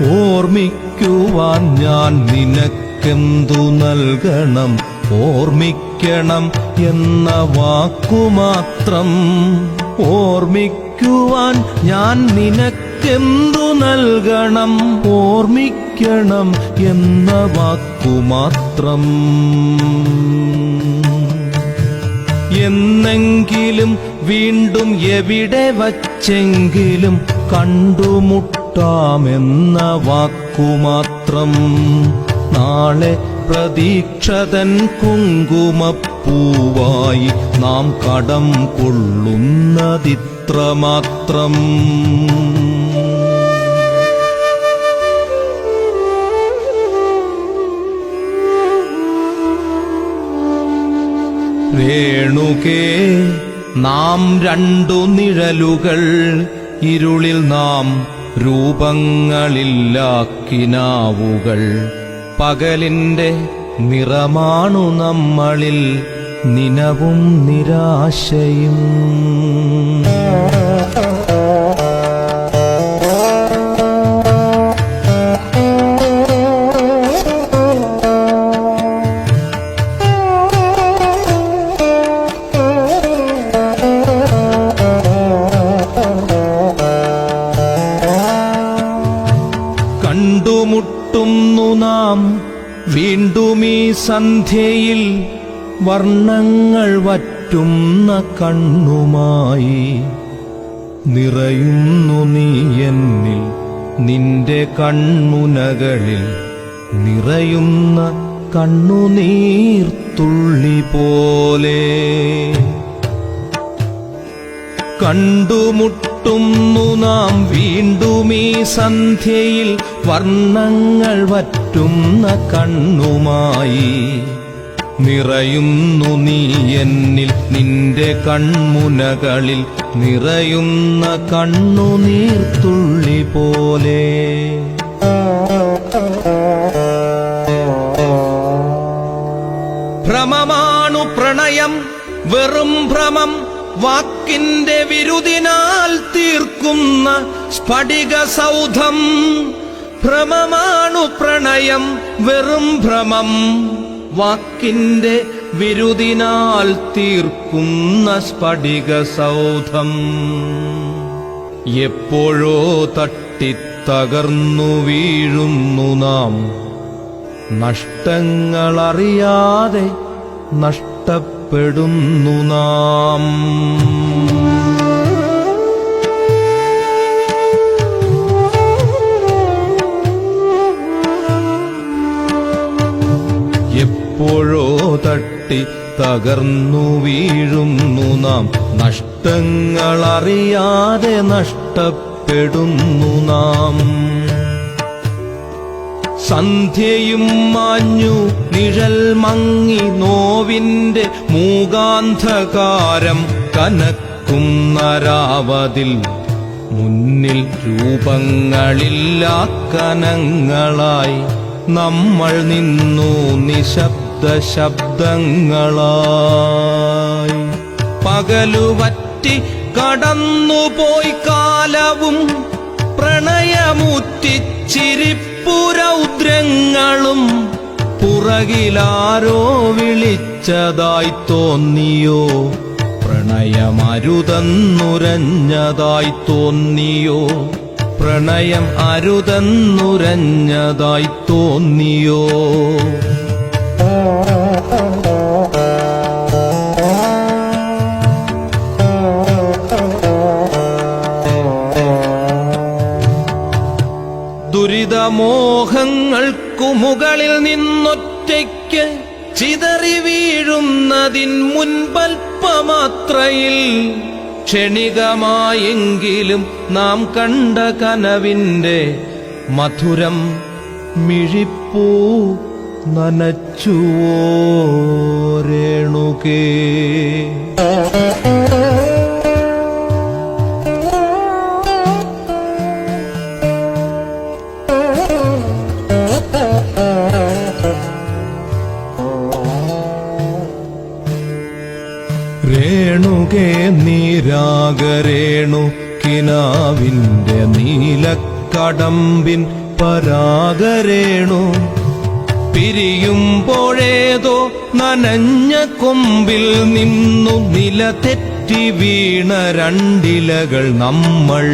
ഓർമ്മിക്കുവാൻ ഞാൻ നിനക്കെന്തു നൽകണം? ഓർമ്മിക്കണം എന്ന വാക്കുമാത്രം. ഓർമ്മിക്കുവാൻ ഞാൻ നിനക്കെന്തു നൽകണം? ഓർമ്മിക്കണം എന്ന വാക്കുമാത്രം. എന്നെങ്കിലും വീണ്ടും എവിടെ വച്ചെങ്കിലും കണ്ടുമുട്ടാമെന്ന വാക്കുമാത്രം. നാളെ പ്രതീക്ഷതൻ കുങ്കുമപ്പൂവായി നാം കടം കൊള്ളുന്നതിത്രമാത്രം. രേണുകേ, നാം രണ്ടു നിഴലുകൾ, ഇരുളിൽ നാം രൂപങ്ങളില്ല കിനാവുകൾ. പകലിന്റെ നിറമാണു നമ്മളിൽ നിനവും നിരാശയും. കണ്ടുമുട്ടുന്നു നാം വീണ്ടും ഈ സന്ധ്യയിൽ, വർണ്ണങ്ങൾ വറ്റുന്ന കണ്ണുമായി. നിറയുന്നു നീ എന്നിൽ നിന്റെ കൺമുനകളിൽ, നിറയുന്ന കണ്ണുനീർത്തുള്ളി പോലെ. കണ്ടുമുട്ടുന്നു നാം വീണ്ടും ഈ സന്ധ്യയിൽ, വർണ്ണങ്ങൾ വറ്റുന്ന കണ്ണുമായി. നിറയുന്നു നീ എന്നിൽ നിന്റെ കൺമുനകളിൽ, നിറയുന്ന കണ്ണുനീർത്തുള്ളി പോലെ. ഭ്രമമാണു പ്രണയം, വെറും ഭ്രമം, വാക്കിന്റെ വിരുദിനാൽ തീർക്കുന്ന സ്ഫടിക സൗധം. ഭ്രമമാണു പ്രണയം, വെറും ഭ്രമം, വാക്കിന്റെ വിരുദിനാൽ തീർക്കുന്ന സ്ഫടിക സൗധം. എപ്പോഴോ തട്ടിത്തകർന്നു വീഴുന്നു നാം, നഷ്ടങ്ങളറിയാതെ നഷ്ടപ്പെടുന്നു നാം. എപ്പോഴോ തട്ടി തകർന്നു വീഴുന്നു നാം, നഷ്ടങ്ങളറിയാതെ നഷ്ടപ്പെടുന്നു നാം. സന്ധ്യയും മാഞ്ഞു നിഴൽ മങ്ങി, നോവിന്റെ മൂകാന്ധകാരം കനക്കുന്ന രാവതിൽ, മുന്നിൽ രൂപങ്ങളില്ലാ കനങ്ങളായി നമ്മൾ നിന്നു നിശബ്ദ ശബ്ദങ്ങളായി. പകലുവറ്റി കടന്നുപോയി കാലവും, പ്രണയമൂറ്റിച്ചിരിപ്പുരൗദ്രങ്ങളും. പുറകിലാരോ വിളിച്ചതായി തോന്നിയോ, പ്രണയമരുതെന്നുരഞ്ഞതായി തോന്നിയോ, പ്രണയം അരുതെന്നുരഞ്ഞതായി തോന്നിയോ. ദുരിതമോഹങ്ങൾക്കു മുകളിൽ നിന്നൊറ്റയ്ക്ക് ചിതറി വീഴുന്നതിൻ മുൻപൽപ്പമാത്രയിൽ, ക്ഷണികമായെങ്കിലും നാം കണ്ട കനവിന്റെ മധുരം മിഴിപ്പൂ നനച്ചുവോ രേണുകേ. രേണുകേ, നീരാഗരേണു കിനാവിന്റെ നീലക്കടമ്പിൻ പരാഗരേണു പിരിയുമ്പോഴേതോ നനഞ്ഞ കൊമ്പിൽ നിന്നു നില തെറ്റി വീണ രണ്ടിലകൾ നമ്മൾ.